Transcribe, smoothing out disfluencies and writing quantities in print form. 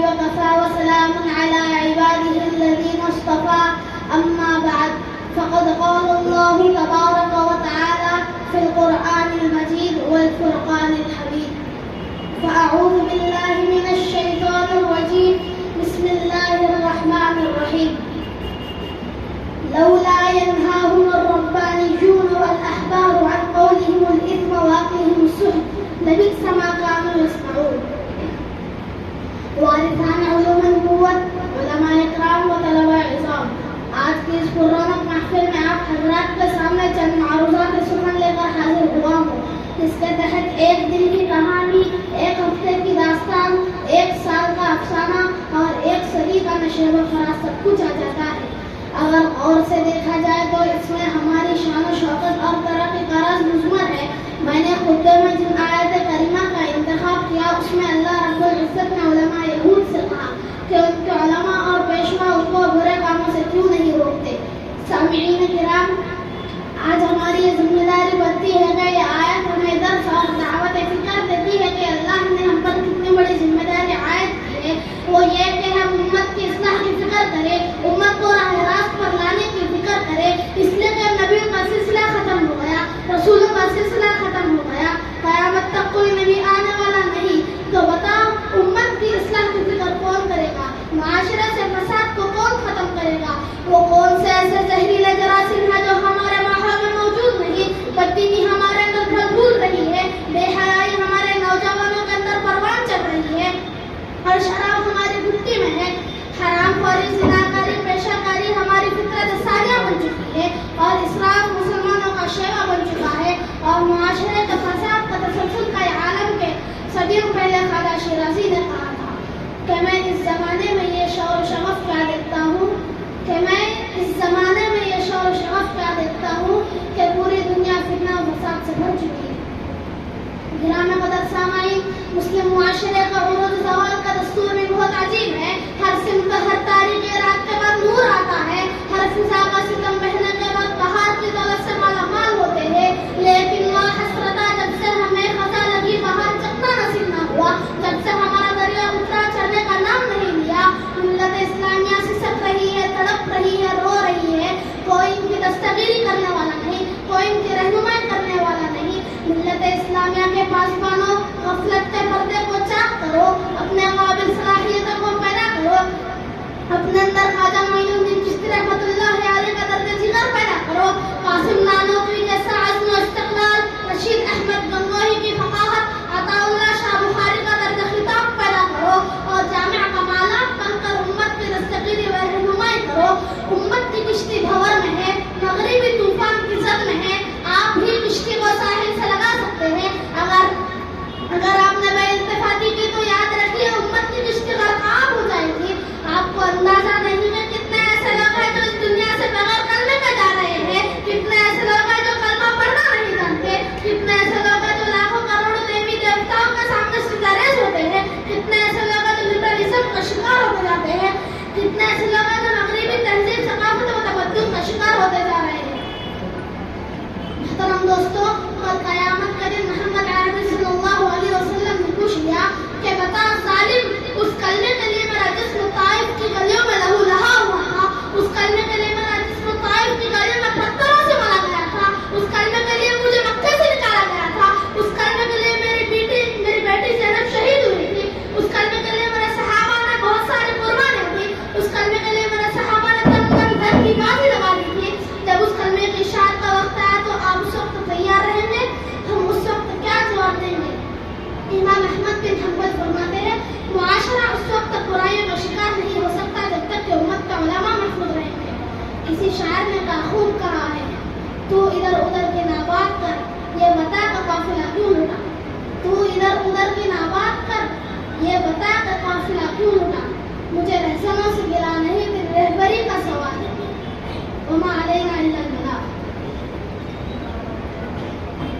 وكفى وسلام على عباده الذين اصطفى أما بعد فقد قال الله تبارك وتعالى في القرآن المجيد والفرقان الحميد فأعوذ بالله من الشيطان الرجيم بسم الله الرحمن الرحيم لولا ينهاهم الربانيون والأحبار عن قولهم الإثم وأكلهم السحت لبئس ما كانوا يصنعون. وارثان علوم النبوت علماء اکرام و طلباء عظام، آج کی اس پررونق محفل میں آپ حضرات کے سامنے چند معروضات سخن لے کر حاضر ہوا ہوں، جس کے تحت ایک دن کی کہانی، ایک ہفتے کی داستان، ایک سال کا افسانہ اور ایک صدی کا نشیب و فراز سب کچھ آ جاتا ہے. اگر غور سے دیکھا جائے تو اس میں ہماری شان و شوکت اور ترقی کا راز مضمر ہے. میں نے خطبے میں جن آیت کریمہ کا انتخاب کیا اس میں اللہ رب العزت نے علماء یہود سے کہا کہ ان کے علماء اور پیشوا ان کو برے کاموں سے کیوں نہیں روکتے. سامعین کرام، آج ہماری یہ ذمہ داری بنتی ہے کہ یہ آیت ہمیں درس اور دعوت فکر دیتی ہے کہ اللہ نے ہم پر کتنی بڑی ذمہ داری عائد کی ہے. وہ یہ کہ ہم امت کی اصلاح کی فکر کریں، امت کو راہ راست پر لانے کی فکر کریں، اس لیے کہ نبیوں کا سلسلہ ختم ہو گیا، رسولوں کا سلسلہ ختم ہو گیا، قیامت تک کوئی نبی آنے والا نہیں. تو بتاؤ امت کی اصلاح کی فکر کون کرے گا؟ معاشرے سے فساد کو کون ختم کرے گا؟ وہ کون سے ایسے زہریلے جراثیم ہیں جو ہمارے ماحول میں موجود نہیں؟ بددینی ہمارے اندر پھل پھول رہی ہے، بے حیائی ہمارے نوجوانوں کے اندر پروان چڑھ رہی ہے، اور شراب ہماری گھٹی میں ہے. حرام خوری، زناکاری، پیشہ کاری ہماری فطرت ساریہ بن چکی ہے، اور اسراف مسلمانوں کا شیوا بن چکا ہے، اور معاشرے کے فساد کا تسلسل کا یہ عالم کے صدیوں پہلے خواجہ شیرازی نے کہا تھا کہ میں اس زمانے میں یہ شور و شغف کیا دیکھتا ہوں کہ پوری دنیا فتنہ و فساد سے بھر چکی ہے. گرامی قدر سامعین، مسلم معاشرے کا عروج زوال کا دستور بھی بہت عجیب ہے. ہر سمت، ہر تاریخی رات کے بعد نور آتا ہے، ہر فضا کا ستم بہنے کے بعد بہار کی دولت سے مالا مال ہوتے ہیں. لیکن لا حسرتا، جب سے ہمیں خزاں لگی بہار چکنا نصیب نہ ہوا، جب سے ہمارا دریا اترا چڑھنے کا نام نہیں لیا، ملت اسلامیہ سسک رہی ہے، تڑپ رہی ہے، رو رہی ہے. کوئی ان کی دستگیری کرنے والا نہیں، کوئی ان کی رہنمائی کرنے والا نہیں. ملت اسلامیہ کے پاسبانوں، غفلت کے پردے کو چاک کرو، اپنے قابل صلاحیتوں کو پیدا کرو، اپنے اندر خواجہ